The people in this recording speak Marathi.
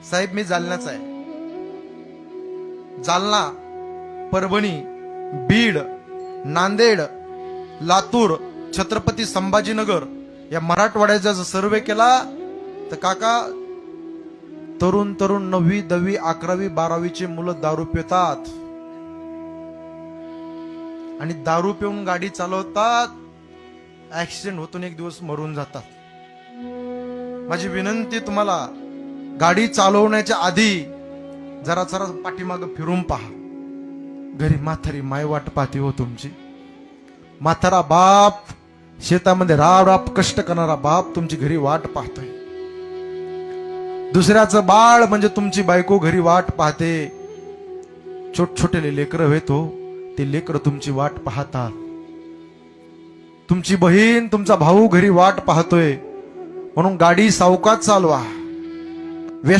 साहेब मी जालन्याचा आहे. जालना, परभणी, बीड, नांदेड, लातूर, छत्रपती संभाजीनगर या मराठवाड्याचा जर सर्वे केला तर काका तरुण तरुण 9वी, 10वी, 11वी, 12वीचे मुलं दारू पितात आणि दारू पिऊन गाडी चालवतात, ऍक्सिडेंट होतून एक दिवस मरून जातात. माझी विनंती तुम्हाला, गाडी चालवण्याच्या आधी जरा जरा पाठीमाग फिरून पहा. घरी म्हातारी माय वाट पाहते हो तुमची. म्हातारा बाप शेतामध्ये राब राब कष्ट करणारा बाप तुमची घरी वाट पाहतोय. दुसऱ्याचं बाळ म्हणजे तुमची बायको घरी वाट पाहते. छोट छोटे लेकरं होतो ते लेकरं तुमची वाट पाहतात. तुमची बहीण तुमचा भाऊ घरी वाट पाहतोय. म्हणून गाडी सावकाश चालवा.